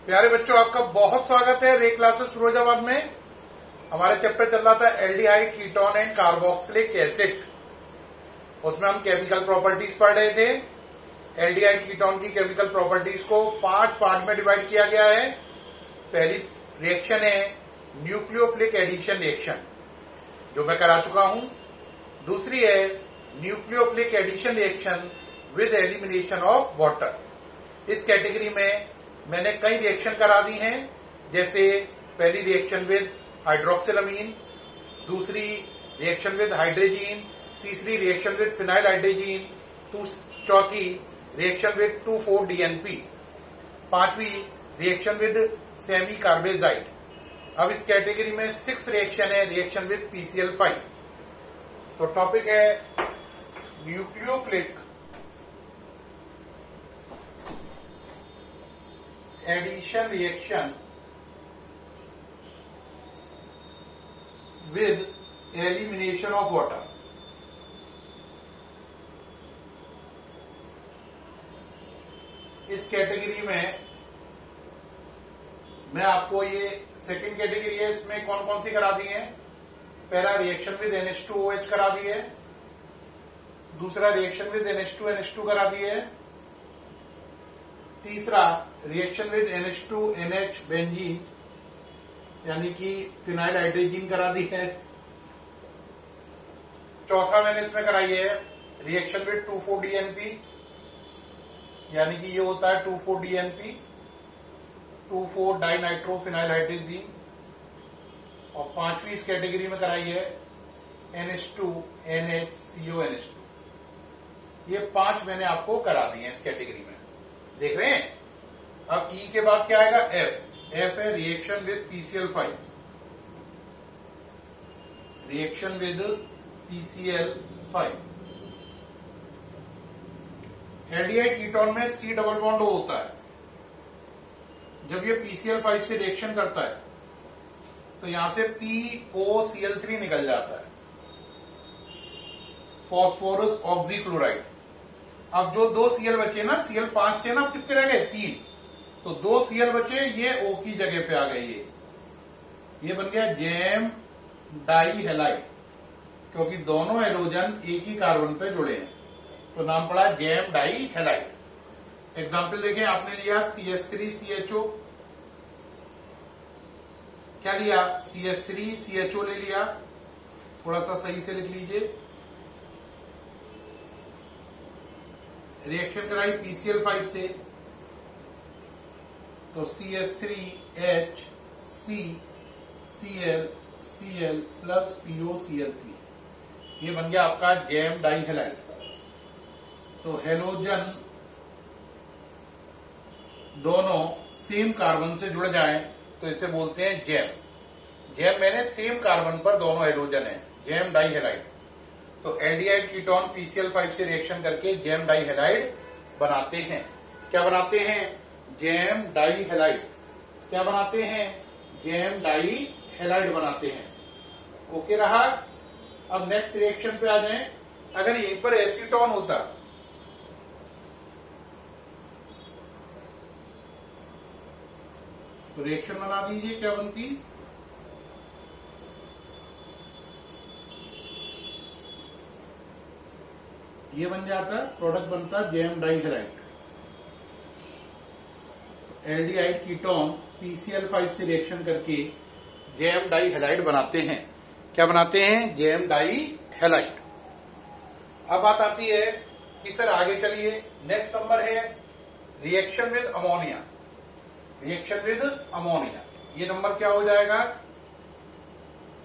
प्यारे बच्चों, आपका बहुत स्वागत है रे क्लासेस फिरोजाबाद में। हमारा चैप्टर चल रहा था aldehyde, ketone and carboxylic acid. उसमें हम केमिकल प्रॉपर्टीज पढ़ रहे थे। एल्डिहाइड कीटोन की केमिकल प्रॉपर्टीज को 5 पार्ट में डिवाइड किया गया है। पहली रिएक्शन है न्यूक्लियोफिलिक एडिशन रिएक्शन, जो मैं करा चुका हूं। दूसरी है nucleophilic addition reaction with elimination of water. इस कैटेगरी में मैंने कई रिएक्शन करा दी हैं, जैसे पहली रिएक्शन विद हाइड्रोक्सिलामीन, दूसरी रिएक्शन विद हाइड्रोजीन, तीसरी रिएक्शन विद फिनाइल हाइड्रोजीन, चौथी रिएक्शन विद 2,4-DNP, पांचवी रिएक्शन विद सेमी कार्बेजाइड। अब इस कैटेगरी में 6 रिएक्शन है, रिएक्शन विद PCl5। तो टॉपिक है nucleophilic addition reaction with elimination of water. इस कैटेगरी में मैं आपको ये सेकंड कैटेगरी है, इसमें कौन कौन सी करा दी है। पहला रिएक्शन विद NH2OH करा दी है, दूसरा रिएक्शन विद NH2NH2 करा दी है, तीसरा रिएक्शन विद NH2NH बेंजीन यानी कि फिनाइल हाइड्रोजीन करा दी है, चौथा मैंने इसमें कराई है रिएक्शन विद 2,4-DNP यानी कि ये होता है 2,4-DNP 2,4-डाइनाइट्रोफिनाइल हाइड्रोजीन, और पांचवी इस कैटेगरी में कराई है NH2NHCONH2। ये 5 मैंने आपको करा दी है इस कैटेगरी में, देख रहे हैं। अब E के बाद क्या आएगा? F है reaction with PCl5। Reaction with PCl5। Aldehyde ketone में C डबल बॉन्ड O होता है। जब ये PCl5 से रिएक्शन करता है तो यहां से POCl3 निकल जाता है, फॉस्फोरस ऑक्सीक्लोराइड। अब जो 2 Cl बचे ना, Cl5 थे ना, अब कितने रह गए? 3। तो 2 Cl बचे, ये O की जगह पे आ गए। ये बन गया जैम डाई हैलाइड, क्योंकि दोनों हैलोजन एक ही कार्बन पे जुड़े हैं, तो नाम पड़ा जैम डाई हैलाइड। एग्जाम्पल देखें, आपने लिया CH3CHO, क्या लिया? CH3CHO ले लिया। थोड़ा सा सही से लिख लीजिए। रिएक्शन कराई PCl5 से, तो CH3HCCl प्लस POCl3, ये बन गया आपका जैम डाई हैलाइड। तो हैलोजन दोनों सेम कार्बन से जुड़ जाएं तो इसे बोलते हैं जैम। जैम मैंने सेम कार्बन पर दोनों हैलोजन है, जैम डाई हैलाइड। तो एल्डिहाइड कीटोन PCl5 से रिएक्शन करके जैम डाई हैलाइड बनाते हैं। क्या बनाते हैं? Gem dihalide. क्या बनाते हैं? जैम डाई हैलाइड बनाते हैं। ओके रहा। अब नेक्स्ट रिएक्शन पे आ जाएं। अगर यहीं पर एसीटोन होता तो रिएक्शन बना दीजिए, क्या बनती? ये बन जाता, प्रोडक्ट बनता gem dihalide. Aldehyde ketone PCl5 से रिएक्शन करके जैम डाई हैलाइड बनाते हैं। क्या बनाते हैं? Gem dihalide. अब बात आती है कि सर आगे चलिए, नेक्स्ट नंबर है reaction with ammonia. Reaction with ammonia, ये नंबर क्या हो जाएगा?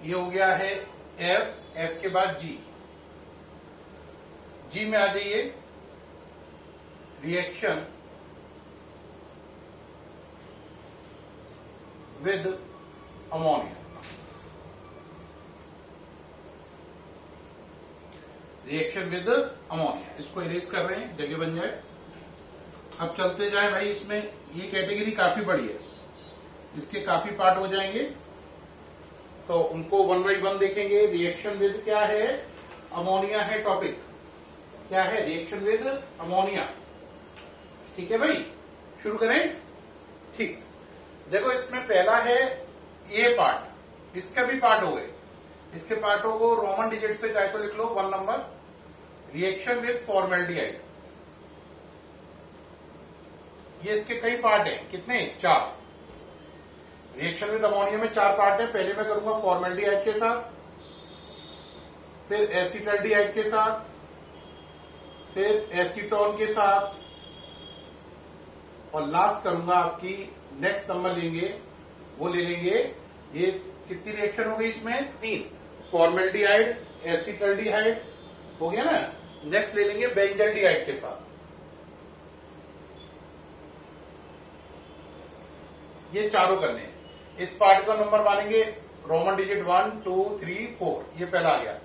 ये हो गया है F के बाद G में आ जाइए। Reaction with ammonia. Reaction with ammonia, इसको इरेज कर रहे हैं, जगह बन जाए। अब चलते जाए भाई, इसमें ये कैटेगरी काफी बड़ी है, इसके काफी पार्ट हो जाएंगे, तो उनको 1 by 1 देखेंगे। रिएक्शन विद क्या है? अमोनिया है टॉपिक। क्या है? Reaction with ammonia. ठीक है भाई, शुरू करें। ठीक, देखो इसमें पहला है ये पार्ट, इसका भी पार्ट हो गए। इसके पार्टों को रोमन डिजिट से चाहे तो लिख लो 1 नंबर, रिएक्शन विद फॉर्मेल्डिहाइड। ये इसके कई पार्ट हैं, कितने? 4। रिएक्शन विद अमोनिया में 4 पार्ट है। पहले मैं करूंगा फॉर्मेल्डिहाइड के साथ, फिर एसिटल्डिहाइड के साथ, फिर एसीटोन के साथ, और लास्ट करूंगा आपकी नेक्स्ट नंबर लेंगे, वो ले लेंगे। ये कितनी रिएक्शन हो गई इसमें? 3। फॉर्मेल्डिहाइड, एसिटल्डिहाइड हो गया ना। नेक्स्ट ले लेंगे बेंजल्डिहाइड के साथ। ये चारों करने हैं। इस पार्ट का नंबर मानेंगे रोमन डिजिट 1, 2, 3, 4। ये पहला आ गया,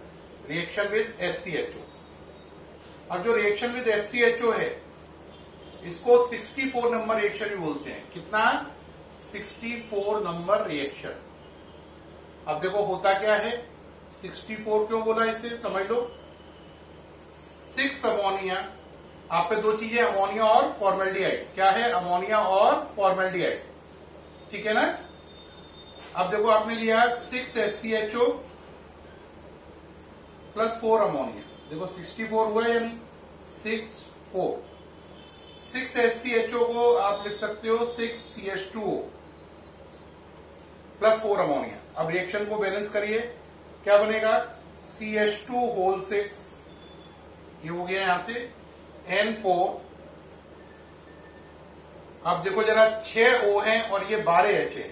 रिएक्शन विद HCHO। अब जो रिएक्शन विद HCHO है इसको 64 नंबर रिएक्शन भी बोलते हैं। कितना? 64 नंबर रिएक्शन। अब देखो होता क्या है, 64 क्यों बोला इसे समझ लो। 6 अमोनिया, आप पे 2 चीजें, अमोनिया और फॉर्मेल्डिहाइड। क्या है? अमोनिया और फॉर्मेल्डिहाइड, ठीक है ना। अब देखो आपने लिया 6 HCHO प्लस 4 अमोनिया। देखो 64 हुआ या नहीं? 6 4। 6 HCHO को आप लिख सकते हो 6 CH2O प्लस 4 अमोनिया। अब रिएक्शन को बैलेंस करिए, क्या बनेगा? CH2 होल 6, ये हो गया यहां से N4। अब देखो जरा 6 O है और ये 12 H है।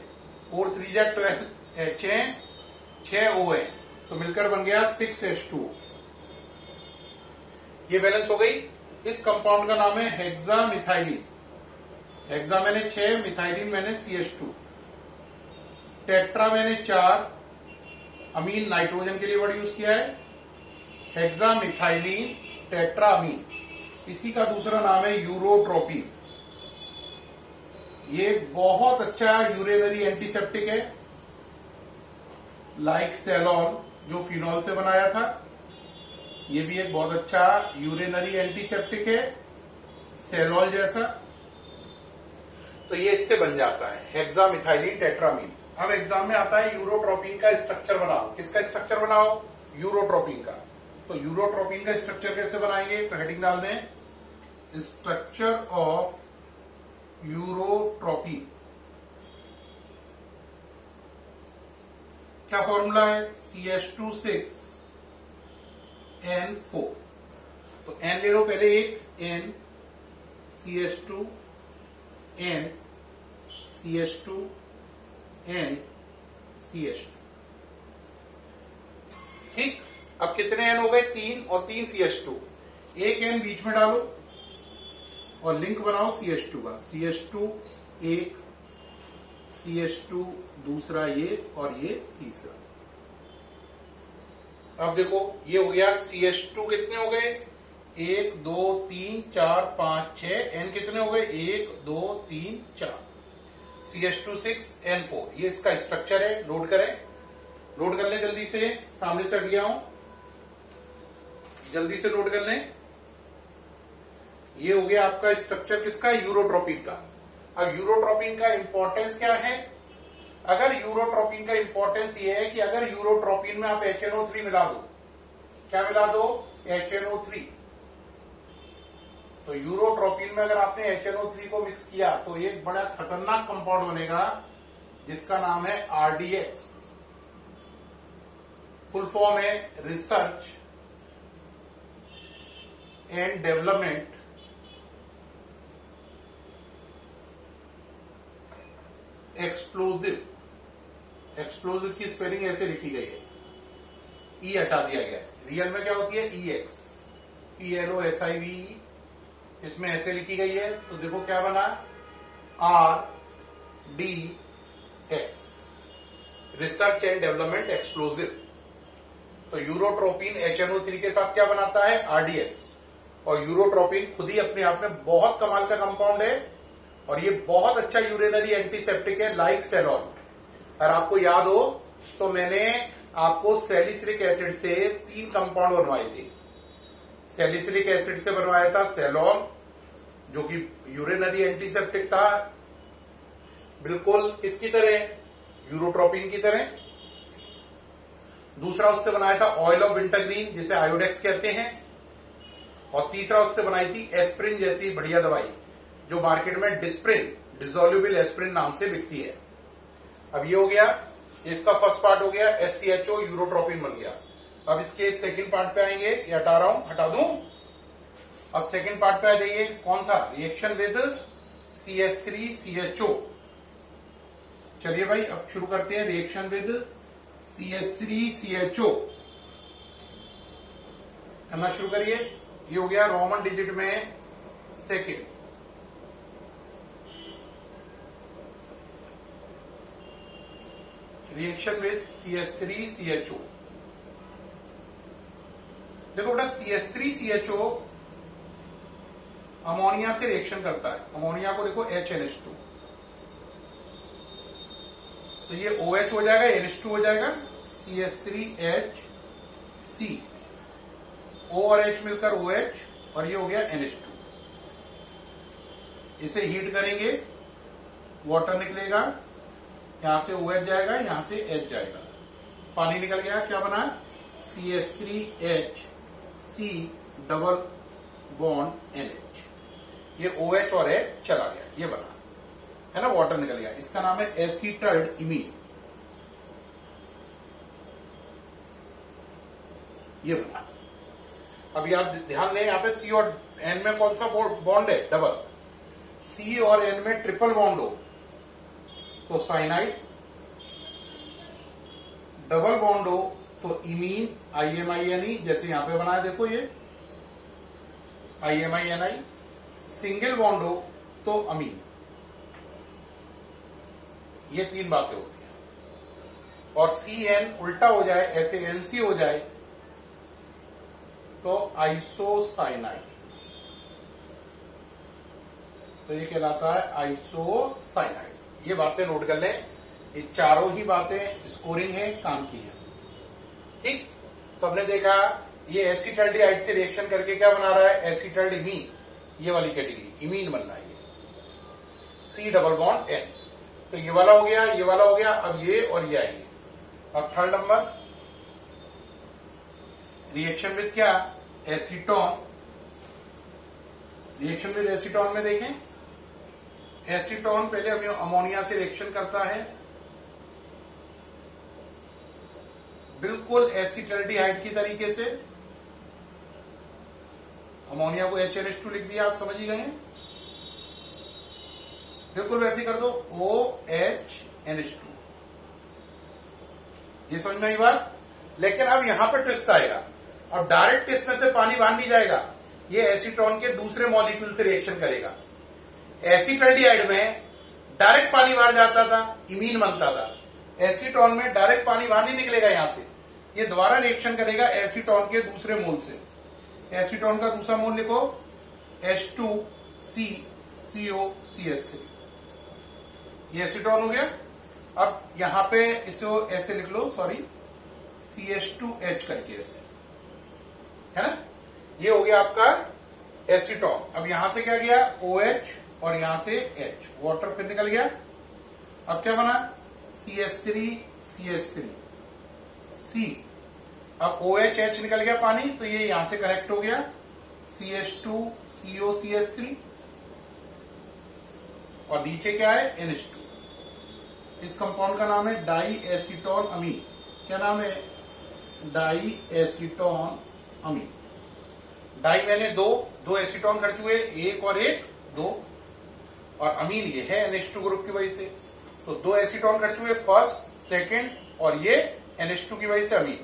4 3 जा 12 H है, 6 O है, तो मिलकर बन गया 6 H2O। ये बैलेंस हो गई। इस कंपाउंड का नाम है हेक्सामिथाइलिन। हेक्सा मैंने 6, मिथाइलिन मैंने CH2, टेट्रा मैंने 4, अमीन नाइट्रोजन के लिए वर्ड यूज किया है, हेक्सामिथाइलिन टेट्रा अमीन। इसी का दूसरा नाम है यूरोट्रोपिन। ये बहुत अच्छा यूरिनरी एंटीसेप्टिक है, लाइक सेलॉन जो फिनॉल से बनाया था। ये भी एक बहुत अच्छा यूरिनरी एंटीसेप्टिक है, सेलॉल जैसा। तो ये इससे बन जाता है हेक्सामिथाइलिन टेट्रामीन। अब एग्जाम में आता है यूरोट्रोपिन का स्ट्रक्चर बनाओ। किसका स्ट्रक्चर बनाओ? यूरोट्रोपिन का। तो यूरोट्रोपिन का स्ट्रक्चर कैसे बनाएंगे? तो हेडिंग डाल दें, स्ट्रक्चर ऑफ यूरोट्रोपिन। क्या फॉर्मूला है? CH2 6N4। तो N ले लो पहले, एक N CH2 N CH2 N CH2। ठीक, अब कितने N हो गए? 3 और 3 CH2। एक N बीच में डालो और लिंक बनाओ CH2 का। CH2 एक, CH2 दूसरा ये, और ये तीसरा। अब देखो ये हो गया CH2 कितने हो गए? 1 2 3 4 5 6। N कितने हो गए? 1 2 3 4। CH2 6N4। ये इसका स्ट्रक्चर है। नोट करें, नोट कर लें जल्दी से, सामने से हट गया हूं, जल्दी से नोट कर लें। ये हो गया आपका स्ट्रक्चर किसका? यूरोट्रोपिन का। अब यूरोट्रोपिन का इंपॉर्टेंस क्या है? अगर यूरोट्रोपिन का इंपॉर्टेंस ये है कि अगर यूरोट्रोपिन में आप HNO3 मिला दो, क्या मिला दो? HNO3। तो यूरोट्रोपिन में अगर आपने HNO3 को मिक्स किया तो एक बड़ा खतरनाक कंपाउंड बनेगा जिसका नाम है RDX। फुल फॉर्म है research and development explosive. Explosive की स्पेलिंग ऐसे लिखी गई है, ई हटा दिया गया है। रियल में क्या होती है? EX, PLOSIVE। इसमें ऐसे लिखी गई है, तो देखो क्या बना? RDX, research and development explosive. तो यूरोट्रोपिन HNO3 के साथ क्या बनाता है? RDX। और यूरोट्रोपिन खुद ही अपने आप में बहुत कमाल का कंपाउंड है और ये बहुत अच्छा यूरिनरी एंटीसेप्टिक है, लाइक सेलॉन। अगर आपको याद हो तो मैंने आपको सैलिसिलिक एसिड से 3 कंपाउंड बनवाए थे। सैलिसिलिक एसिड से बनवाया था सेलॉन जो कि यूरिनरी एंटीसेप्टिक था, बिल्कुल किसकी तरह, यूरोट्रोपिन की तरह। दूसरा उससे बनाया था ऑयल ऑफ विंटरग्रीन, जिसे आयोडेक्स कहते हैं। और तीसरा उससे बनाई थी एस्प्रिन जैसी बढ़िया दवाई, जो मार्केट में डिस्प्रिन, डिसोल्युबल एस्प्रिन नाम से बिकती है। अब ये हो गया, इसका फर्स्ट पार्ट हो गया, SCHO यूरोट्रोपिन बन गया। अब इसके सेकंड पार्ट पे आएंगे, ये हटा रहा हूं, हटा दूं। अब सेकंड पार्ट पे आ जाइए, कौन सा, रिएक्शन विद CH3CHO। चलिए भाई अब शुरू करते हैं, रिएक्शन विद CH3CHO करना शुरू करिए। ये हो गया रोमन डिजिट में सेकेंड। Reaction with CH3CHO। देखो बेटा, CH3CHO अमोनिया से रिएक्शन करता है। अमोनिया को देखो HNH2, तो ये OH हो जाएगा, NH2 हो जाएगा, CH3HC, O और H मिलकर OH, और ये हो गया NH2। इसे हीट करेंगे, वाटर निकलेगा, यहां से OH जाएगा, यहां से H जाएगा, पानी निकल गया, क्या बना, CH3HC डबल बॉन्ड NH। ये OH और H चला गया, ये बना है ना, वाटर निकल गया। इसका नाम है एसीटल्ड इमीन, ये बना। अब याद ध्यान दें, यहां पे C और N में कौन सा बॉन्ड है, डबल। C और N में ट्रिपल बॉन्ड हो तो साइनाइड, डबल बॉन्ड हो तो इमीन, IMINE, जैसे यहां पे बना है देखो ये IMINI। सिंगल बॉन्ड हो तो अमीन। ये तीन बातें होती हैं। और CN उल्टा हो जाए, ऐसे NC हो जाए तो आइसोसाइनाइड, तो ये कहलाता है आइसोसाइनाइड। ये बातें नोट कर लें, ये चारों ही बातें स्कोरिंग है, काम की है। ठीक, तो हमने देखा ये एसीटल्डिहाइड से रिएक्शन करके क्या बना रहा है, एसीटल्ड इमीन, ये वाली कैटेगरी इमीन बन रहा है, ये C डबल बॉन्ड N। तो ये वाला हो गया, ये वाला हो गया, अब ये और ये आएंगे। अब थर्ड नंबर, रिएक्शन विद क्या, एसीटोन। रिएक्शन विद एसीटोन में देखें, एसीटोन पहले अमोनिया से रिएक्शन करता है, बिल्कुल एसीटल्डिहाइड की तरीके से। अमोनिया को HNH2 लिख दिया, आप समझ ही गए, बिल्कुल वैसे कर दो, OHNH2। ये समझ में आई बात। लेकिन अब यहां पर ट्विस्ट आएगा, अब डायरेक्ट इसमें से पानी बाहर नहीं जाएगा, ये एसीटोन के दूसरे मॉलिक्यूल से रिएक्शन करेगा। एसीटल्डिहाइड में डायरेक्ट पानी बाहर जाता था, इमीन बनता था। एसीटोन में डायरेक्ट पानी बाहर नहीं निकलेगा यहां से, ये दोबारा रिएक्शन करेगा एसीटोन के दूसरे मोल से। एसीटोन का दूसरा मोल लिखो, H2CCOCH3। ये एसीटोन हो गया। अब यहां पे इसे ऐसे लिख लो, सॉरी, CH2H करके ऐसे, है ना। ये हो गया आपका एसीटोन। अब यहां से क्या गया, OH, और यहां से H, वाटर फिर निकल गया। अब क्या बना, CH3CH3 C। अब OHH निकल गया पानी, तो ये यहां से कनेक्ट हो गया, CH2COCH3, और नीचे क्या है, NH2। इस कंपाउंड का नाम है डाई एसीटोन अमीन। क्या नाम है, डाई एसीटोन अमीन। डाई मैंने दो एसीटोन खर्च हुए, एक और एक, दो, और अमीन ये है NH2 ग्रुप की वजह से, तो दो एसीटोन खर्च हुए, फर्स्ट, सेकंड, और ये NH2 की वजह से अमीन,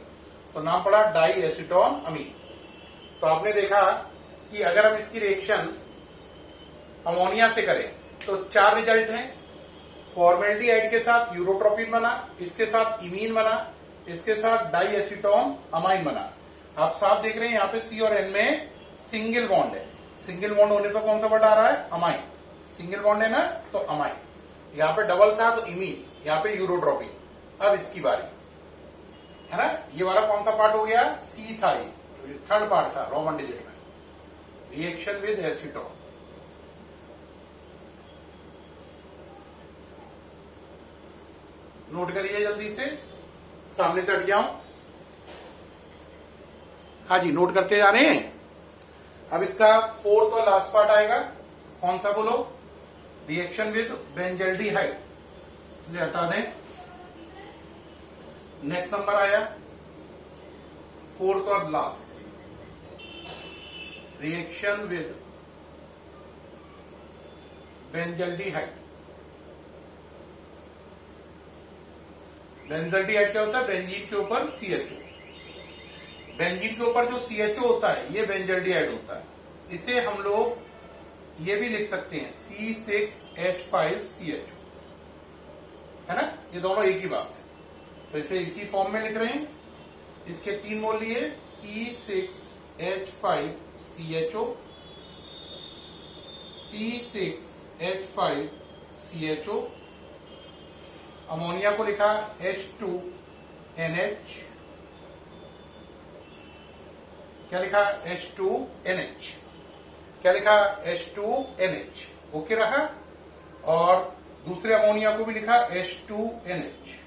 तो नाम पड़ा डाई एसीटोन अमीन। तो आपने देखा कि अगर हम इसकी रिएक्शन अमोनिया से करें तो चार रिजल्ट हैं। फॉर्मेल्डिहाइड के साथ यूरोट्रोपिन बना, इसके साथ इमीन बना, इसके साथ डाई एसीटोन अमाइन बना। आप साफ देख रहे हैं, यहाँ पे C और N में सिंगल बॉन्ड है। सिंगल बॉन्ड होने पर कौन सा वर्ड आ रहा है, अमाइन। सिंगल बॉन्ड है ना, तो अमाइन। यहाँ पे डबल था तो इमीन, यहाँ पे यूरोट्रोपिन। अब इसकी बारी है ना। ये वाला कौन सा पार्ट हो गया, C था, ये थर्ड पार्ट था रोमन डिजिट में, रिएक्शन विद एसीटोन। नोट करिए जल्दी से, सामने से हट जाऊं। हाँ जी, नोट करते जा रहे हैं। अब इसका फोर्थ और लास्ट पार्ट आएगा, कौन सा बोलो? रिएक्शन विद बेंजल्डिहाइड, इसे हटा दें। नेक्स्ट नंबर आया फोर्थ और last, reaction with benzaldehyde. Benzaldehyde क्या होता है? बेंजीन के ऊपर CHO, बेंजीन के ऊपर जो CHO होता है ये बेंजल्डिहाइड होता है। इसे हम लोग ये भी लिख सकते हैं C6H5CHO, है ना, ये दोनों एक ही बात है। तो इसे इसी फॉर्म में लिख रहे हैं। इसके 3 मोल लिए C6H5CHO, C6H5CHO। अमोनिया को लिखा H2NH, क्या लिखा? H2NH, क्या लिखा? H2NH, ओके रहा। और दूसरे अमोनिया को भी लिखा H2NH।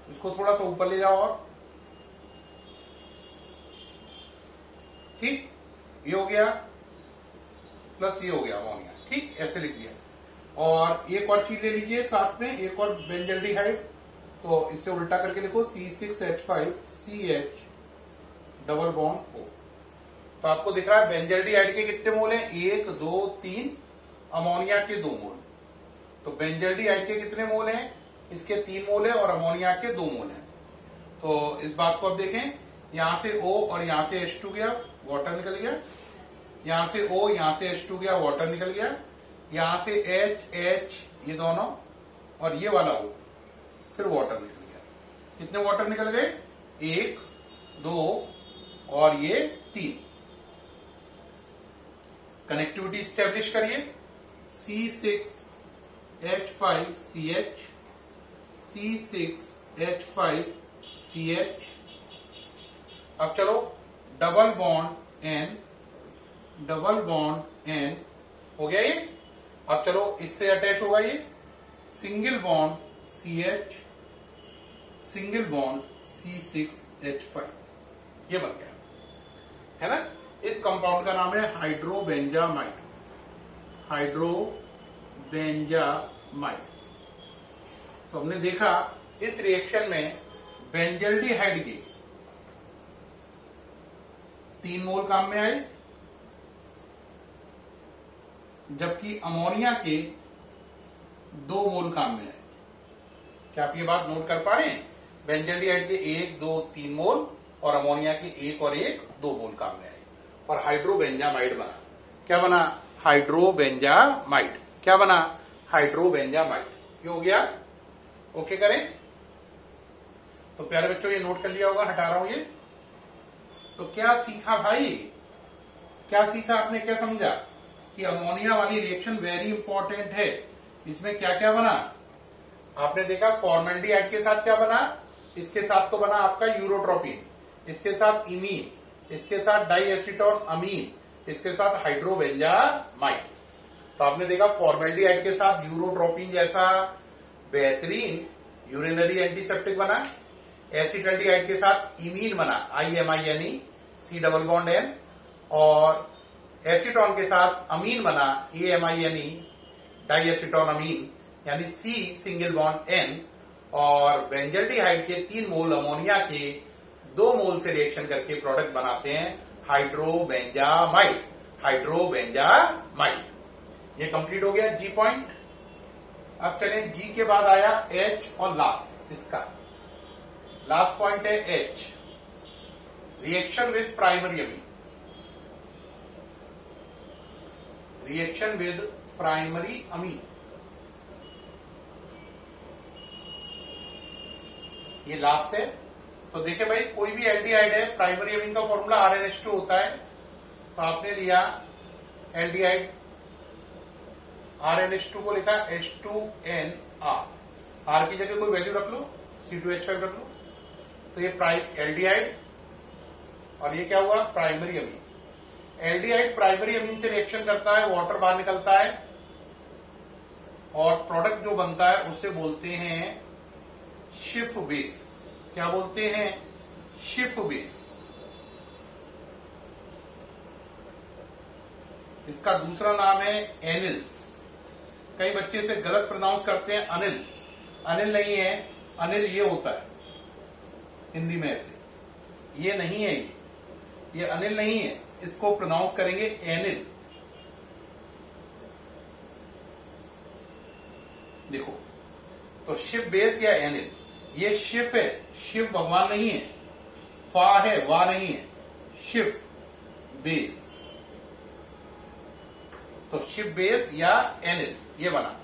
इसको थोड़ा सा ऊपर ले जाओ और, ठीक, ये हो गया प्लस ये हो गया अमोनिया, ठीक, ऐसे लिख दिया। और एक और चीज ले लीजिए साथ में, एक और बेंजल्डिहाइड, तो इसे उल्टा करके लिखो C6H5CH डबल बॉन्ड O। तो आपको दिख रहा है बेंजल्डिहाइड के कितने मोल हैं? 1 2 3, अमोनिया के 2 मोल। तो बेंजल्डिहाइड के कितने मोल हैं? इसके 3 मोल है और अमोनिया के 2 मोल हैं। तो इस बात को अब देखें, यहां से O और यहां से H2 गया, वाटर निकल गया। यहां से O, यहां से H2 गया, वाटर निकल गया। यहां से H ये दोनों और ये वाला O, फिर वाटर निकल गया। कितने वाटर निकल गए? 1 2 और ये 3। कनेक्टिविटी स्टैब्लिश करिए, C6H5CH, C6H5CH। अब चलो डबल बॉन्ड N हो गया ये। अब चलो इससे अटैच होगा ये single bond CH, single bond C6H5, ये बन गया, है ना। इस कंपाउंड का नाम है हाइड्रोबेंजामाइड, हाइड्रोबेंजामाइड। तो हमने देखा इस रिएक्शन में बेंजल्डिहाइड के 3 मोल काम में आए, जबकि अमोनिया के 2 मोल काम में आए। क्या आप ये बात नोट कर पा रहे हैं? बेंजल्डिहाइड के 1 2 3 मोल और अमोनिया के 1 और 1 2 मोल काम में आए, और हाइड्रोबेंजामाइड बना। क्या बना? हाइड्रोबेंजामाइड। क्या बना? हाइड्रोबेंजामाइड। ये हो गया, ओके करें। तो प्यारे बच्चों ये नोट कर लिया होगा, हटा रहा हूं ये। तो क्या सीखा भाई? क्या सीखा आपने? क्या समझा कि अमोनिया वाली रिएक्शन वेरी इंपॉर्टेंट है। इसमें क्या क्या बना आपने देखा? फॉर्मेल्डिहाइड के साथ क्या बना? इसके साथ तो बना आपका यूरोट्रोपिन, इसके साथ इमीन, इसके साथ डाइएसिटोन अमीन, इसके साथ हाइड्रोबेंजामाइड। तो आपने देखा फॉर्मेल्डिहाइड के साथ यूरोट्रोपिन जैसा बेहतरीन यूरिनरी एंटीसेप्टिक बना। एसिटल्डिहाइड के साथ इमीन बना, IMINE, C double bond N। और एसीटोन के साथ अमीन बना, AMINE, डाइएसिटोन अमीन, यानी C सिंगल बॉन्ड N। और बेंजल्डिहाइड के 3 मोल अमोनिया के 2 मोल से रिएक्शन करके प्रोडक्ट बनाते हैं हाइड्रोबेंजामाइड, हाइड्रोबेंजामाइड। ये कंप्लीट हो गया जी पॉइंट। अब चलें, जी के बाद आया H और लास्ट, इसका लास्ट पॉइंट है H, reaction with primary Amin, reaction with primary अमीन। ये लास्ट है। तो देखिए भाई, कोई भी एल्डिहाइड है, प्राइमरी अमीन का फॉर्मूला RnH2 होता है। तो आपने लिया एल्डिहाइड, RnH2 को लिखा H2NR, R की जगह कोई वैल्यू रख लो, C2H5 रख लो। तो ये एल्डिहाइड, और ये क्या हुआ? Primary amine. Aldehyde primary amine से रिएक्शन करता है, वाटर बाहर निकलता है, और प्रोडक्ट जो बनता है उसे बोलते हैं शिफ बेस। क्या बोलते हैं? Schiff base. इसका दूसरा नाम है एनिल्स। कई बच्चे से गलत प्रोनाउंस करते हैं अनिल। अनिल नहीं है, अनिल ये होता है हिंदी में ऐसे, ये नहीं है, ये अनिल नहीं है, इसको प्रोनाउंस करेंगे एनिल। देखो, तो शिव बेस या एनिल, ये शिव है, शिव भगवान नहीं है, फा है, वा नहीं है, शिव बेस। तो शिव बेस या एनिल ये बना।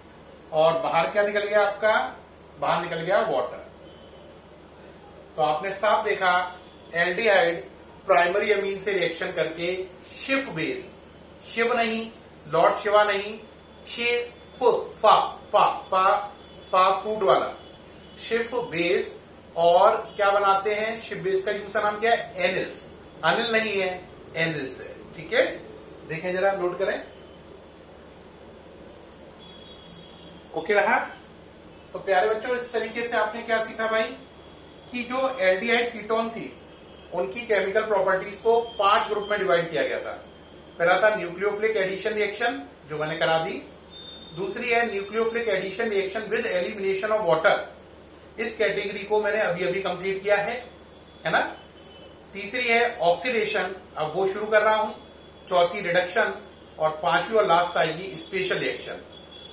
और बाहर क्या निकल गया आपका? बाहर निकल गया वाटर। तो आपने साफ देखा एल्डिहाइड प्राइमरी अमीन से रिएक्शन करके शिफ बेस, शिव नहीं, लॉर्ड शिवा नहीं, शिफ फा फा फा फा फूड वाला शिफ बेस। और क्या बनाते हैं? शिफ बेस का दूसरा नाम क्या है? एनिल्स। अनिल नहीं है, एनिल्स है। ठीक है, देखें जरा, नोट करें। ओके रहा? तो प्यारे बच्चों, इस तरीके से आपने क्या सीखा भाई कि जो एल्डिहाइड कीटोन थी उनकी केमिकल प्रॉपर्टीज को 5 ग्रुप में डिवाइड किया गया था। पहला था न्यूक्लियोफिलिक एडिशन रिएक्शन, जो मैंने करा दी। दूसरी है nucleophilic addition reaction with elimination of water. इस कैटेगरी को मैंने अभी अभी कंप्लीट किया है ना। तीसरी है ऑक्सीडेशन, अब वो शुरू कर रहा हूं। चौथी रिडक्शन, और पांचवी और लास्ट आएगी स्पेशल रिएक्शन।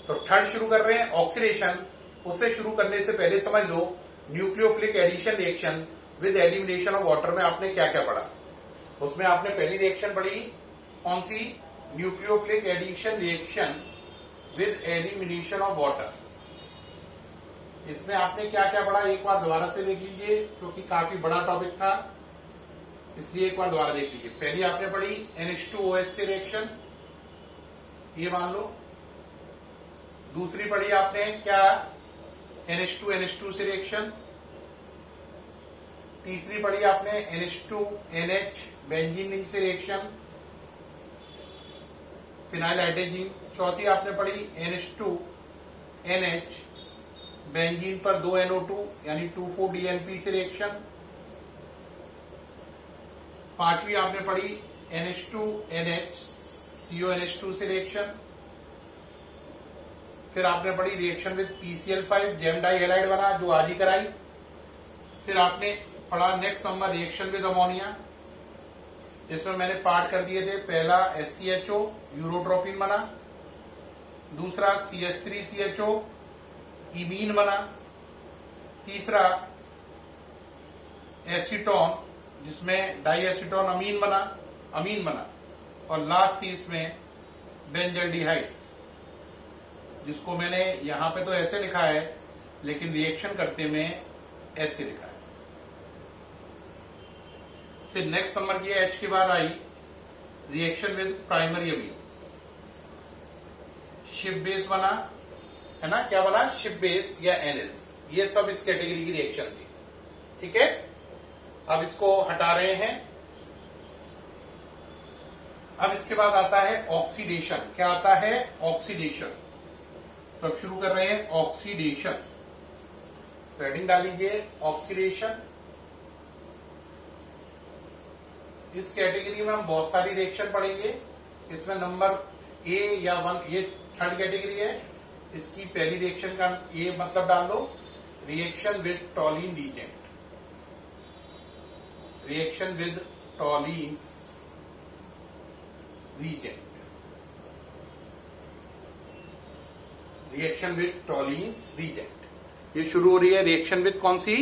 तो थर्ड शुरू कर रहे हैं ऑक्सीडेशन। उससे शुरू करने से पहले समझ लो nucleophilic addition reaction with elimination of water में आपने क्या क्या पढ़ा। उसमें आपने पहली रिएक्शन पढ़ी कौन सी? Nucleophilic addition reaction with elimination of water. इसमें आपने क्या क्या पढ़ा एक बार दोबारा से देख लीजिए, क्योंकि काफी बड़ा टॉपिक था, इसलिए एक बार दोबारा देख लीजिए। पहली आपने पढ़ी NH2OH से रिएक्शन, ये मान लो। दूसरी पढ़ी आपने क्या? NH2NH2 से रिएक्शन। तीसरी पढ़ी आपने NH2NH बेंजीन रिंग से रिएक्शन, फिनाइल हाइड्रोजन। चौथी आपने पढ़ी NH2NH बेंजीन पर 2 NO2 यानी 2,4-DNP से रिएक्शन। पांचवी आपने पढ़ी NH2NH CONH2 से रिएक्शन। फिर आपने पढ़ी reaction with PCl5 gem dihalide बना, जो आज ही कराई। फिर आपने पढ़ा next number reaction with ammonia, जिसमें मैंने पार्ट कर दिए थे। पहला SCHO यूरोट्रोपिन बना, दूसरा CH3CHO इमीन बना, तीसरा एसीटोन जिसमें डाई एसीटोन अमीन बना, और लास्ट थी इसमें बेंजल्डिहाइड, जिसको मैंने यहां पे तो ऐसे लिखा है लेकिन रिएक्शन करते में ऐसे लिखा है। फिर नेक्स्ट नंबर की H के बाद आई reaction with primary amine, Schiff base बना, है ना। क्या बना? शिप बेस या एनिल्स। ये सब इस कैटेगरी की रिएक्शन थी। ठीक है, अब इसको हटा रहे हैं। अब इसके बाद आता है ऑक्सीडेशन। क्या आता है? ऑक्सीडेशन। तो अब शुरू कर रहे हैं ऑक्सीडेशन। हेडिंग डालीजिए ऑक्सीडेशन। इस कैटेगरी में हम बहुत सारी रिएक्शन पढ़ेंगे। इसमें नंबर A या 1, ये थर्ड कैटेगरी है। इसकी पहली रिएक्शन का ये मतलब डाल लो, reaction with Tollens reagent. Reaction with Tollens reagent, reaction with Tollens reagent. ये शुरू हो रही है रिएक्शन विद कौन सी?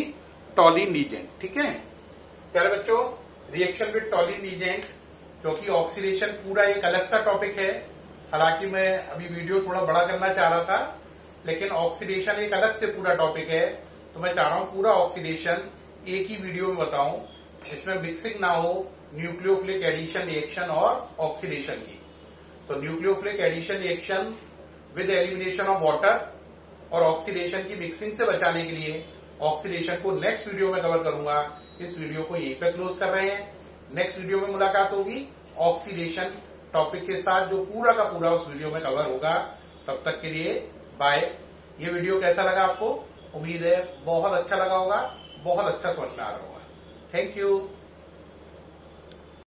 टॉलिन रीजेंट। ठीक है प्यारे बच्चों, रिएक्शन विद टॉलिन रीजेंट, क्योंकि ऑक्सीडेशन पूरा एक अलग सा टॉपिक है। हालांकि मैं अभी वीडियो थोड़ा बड़ा करना चाह रहा था, लेकिन ऑक्सीडेशन एक अलग से पूरा टॉपिक है, तो मैं चाह रहा हूं पूरा ऑक्सीडेशन एक ही वीडियो में बताऊं। इसमें मिक्सिंग ना हो न्यूक्लियोफिलिक एडिशन रिएक्शन और ऑक्सीडेशन की। तो nucleophilic addition reaction with elimination of water और ऑक्सीडेशन की मिक्सिंग से बचाने के लिए ऑक्सीडेशन को नेक्स्ट वीडियो में कवर करूंगा। इस वीडियो को यहीं पे क्लोज कर रहे हैं। नेक्स्ट वीडियो में मुलाकात होगी ऑक्सीडेशन टॉपिक के साथ, जो पूरा का पूरा उस वीडियो में कवर होगा। तब तक के लिए बाय। ये वीडियो कैसा लगा आपको उम्मीद है बहुत अच्छा लगा होगा, बहुत अच्छा समझ में आ रहा होगा। Thank you.